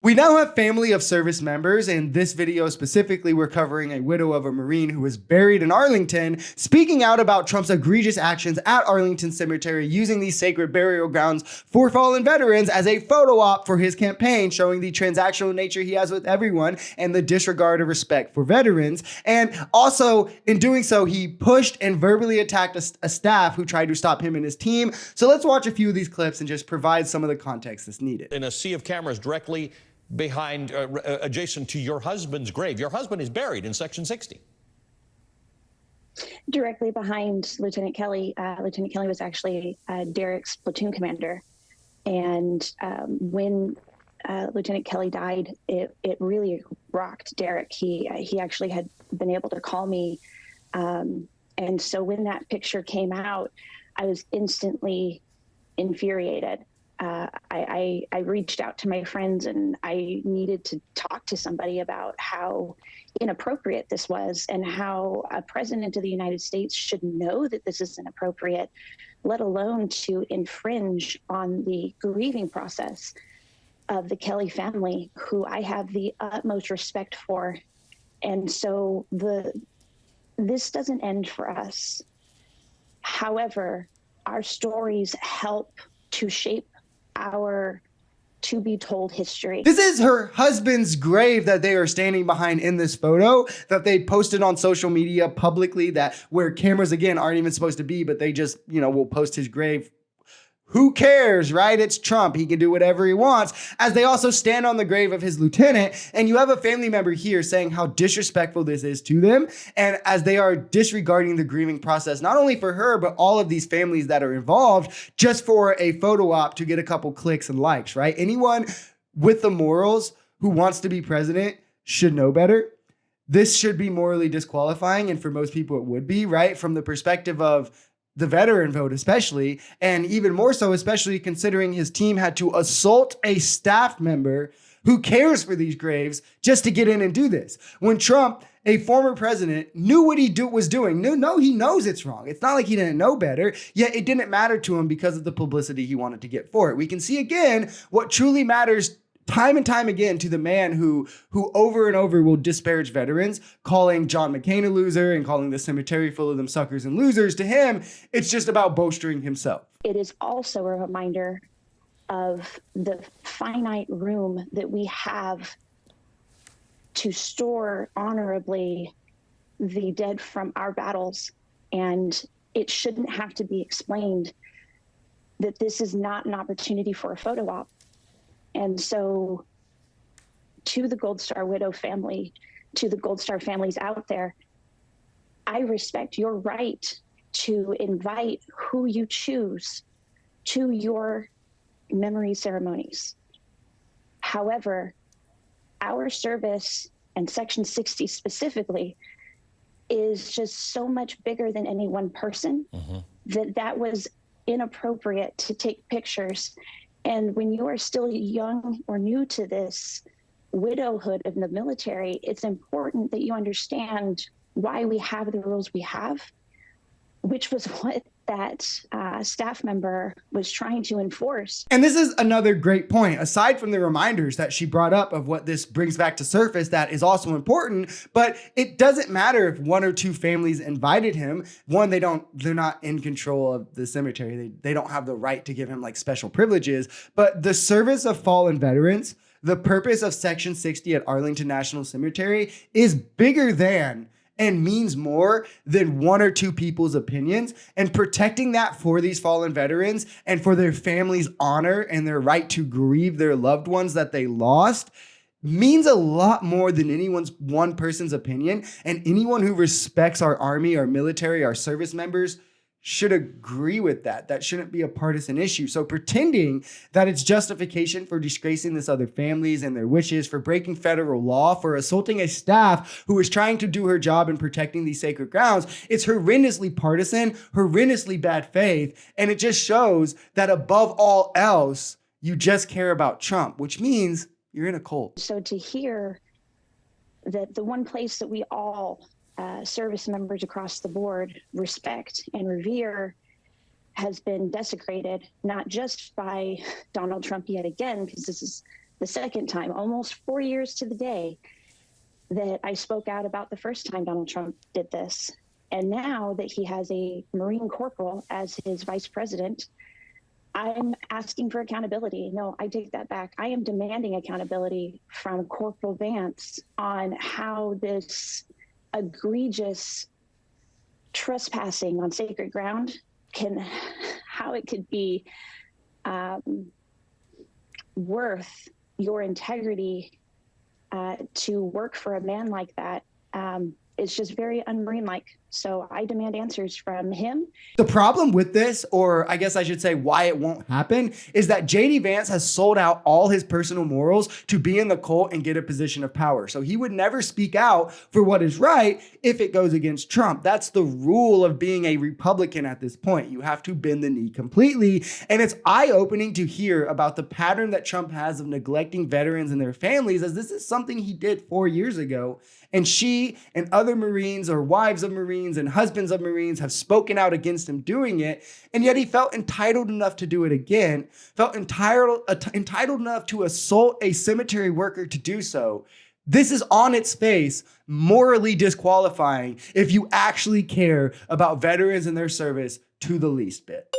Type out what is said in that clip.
We now have family of service members. In this video specifically, we're covering a widow of a Marine who was buried in Arlington, speaking out about Trump's egregious actions at Arlington Cemetery, using these sacred burial grounds for fallen veterans as a photo op for his campaign, showing the transactional nature he has with everyone and the disregard of respect for veterans. And also, in doing so, he pushed and verbally attacked a staff who tried to stop him and his team. So let's watch a few of these clips and just provide some of the context that's needed. In a sea of cameras directly behind, adjacent to your husband's grave. Your husband is buried in Section 60. Directly behind Lieutenant Kelly. Lieutenant Kelly was actually Derek's platoon commander. And when Lieutenant Kelly died, it really rocked Derek. He actually had been able to call me. And so when that picture came out, I was instantly infuriated. I reached out to my friends and I needed to talk to somebody about how inappropriate this was and how a president of the United States should know that this is inappropriate, let alone to infringe on the grieving process of the Kelly family, who I have the utmost respect for. And so this doesn't end for us. However, our stories help to shape our to-be-told history. This is her husband's grave that they are standing behind in this photo that they posted on social media publicly, that where cameras, again, aren't even supposed to be, but they just, will post his grave. Who cares, right? It's Trump. He can do whatever he wants, as they also stand on the grave of his lieutenant. And you have a family member here saying how disrespectful this is to them. And as they are disregarding the grieving process, not only for her, but all of these families that are involved, just for a photo op to get a couple clicks and likes, right? Anyone with the morals who wants to be president should know better. This should be morally disqualifying. And for most people, it would be, right? From the perspective of the veteran vote especially, and even more so, especially considering his team had to assault a staff member who cares for these graves just to get in and do this. When Trump, a former president, knew what he was doing. No, he knows it's wrong. It's not like he didn't know better, yet it didn't matter to him because of the publicity he wanted to get for it. We can see again what truly matters time and time again to the man who over and over will disparage veterans, calling John McCain a loser and calling the cemetery full of them suckers and losers. To him, it's just about bolstering himself. It is also a reminder of the finite room that we have to store honorably the dead from our battles. And it shouldn't have to be explained that this is not an opportunity for a photo op. And so to the Gold Star widow family, to the Gold Star families out there, I respect your right to invite who you choose to your memory ceremonies. However, our service, and Section 60 specifically, is just so much bigger than any one person that was inappropriate to take pictures. And when you are still young or new to this widowhood of the military, it's important that you understand why we have the rules we have, which was what that staff member was trying to enforce. And this is another great point. Aside from the reminders that she brought up of what this brings back to surface, that is also important, but it doesn't matter if one or two families invited him. One, they're not in control of the cemetery. They don't have the right to give him like special privileges, but the service of fallen veterans, the purpose of Section 60 at Arlington National Cemetery is bigger than and means more than one or two people's opinions, and protecting that for these fallen veterans and for their families' honor and their right to grieve their loved ones that they lost means a lot more than one person's opinion. And anyone who respects our army, our military, our service members should agree with that. That shouldn't be a partisan issue. So pretending that it's justification for disgracing this other families and their wishes, for breaking federal law, for assaulting a staff who is trying to do her job in protecting these sacred grounds, it's horrendously partisan, horrendously bad faith. And it just shows that above all else, you just care about Trump, which means you're in a cult. So to hear that the one place that we all service members across the board respect and revere has been desecrated, not just by Donald Trump yet again, because this is the second time, almost 4 years to the day, that I spoke out about the first time Donald Trump did this. And now that he has a Marine corporal as his vice president, I'm asking for accountability. No, I take that back. I am demanding accountability from Corporal Vance on how this egregious trespassing on sacred ground how it could be worth your integrity to work for a man like that. It's just very un-Marine-like. So I demand answers from him. The problem with this, or I guess I should say why it won't happen, is that JD Vance has sold out all his personal morals to be in the cult and get a position of power. So he would never speak out for what is right if it goes against Trump. That's the rule of being a Republican at this point. You have to bend the knee completely. And it's eye-opening to hear about the pattern that Trump has of neglecting veterans and their families, as this is something he did 4 years ago. And she and other Marines or wives of Marines and husbands of Marines have spoken out against him doing it. And yet he felt entitled enough to do it again, felt entitled enough to assault a cemetery worker to do so. This is on its face morally disqualifying if you actually care about veterans and their service to the least bit.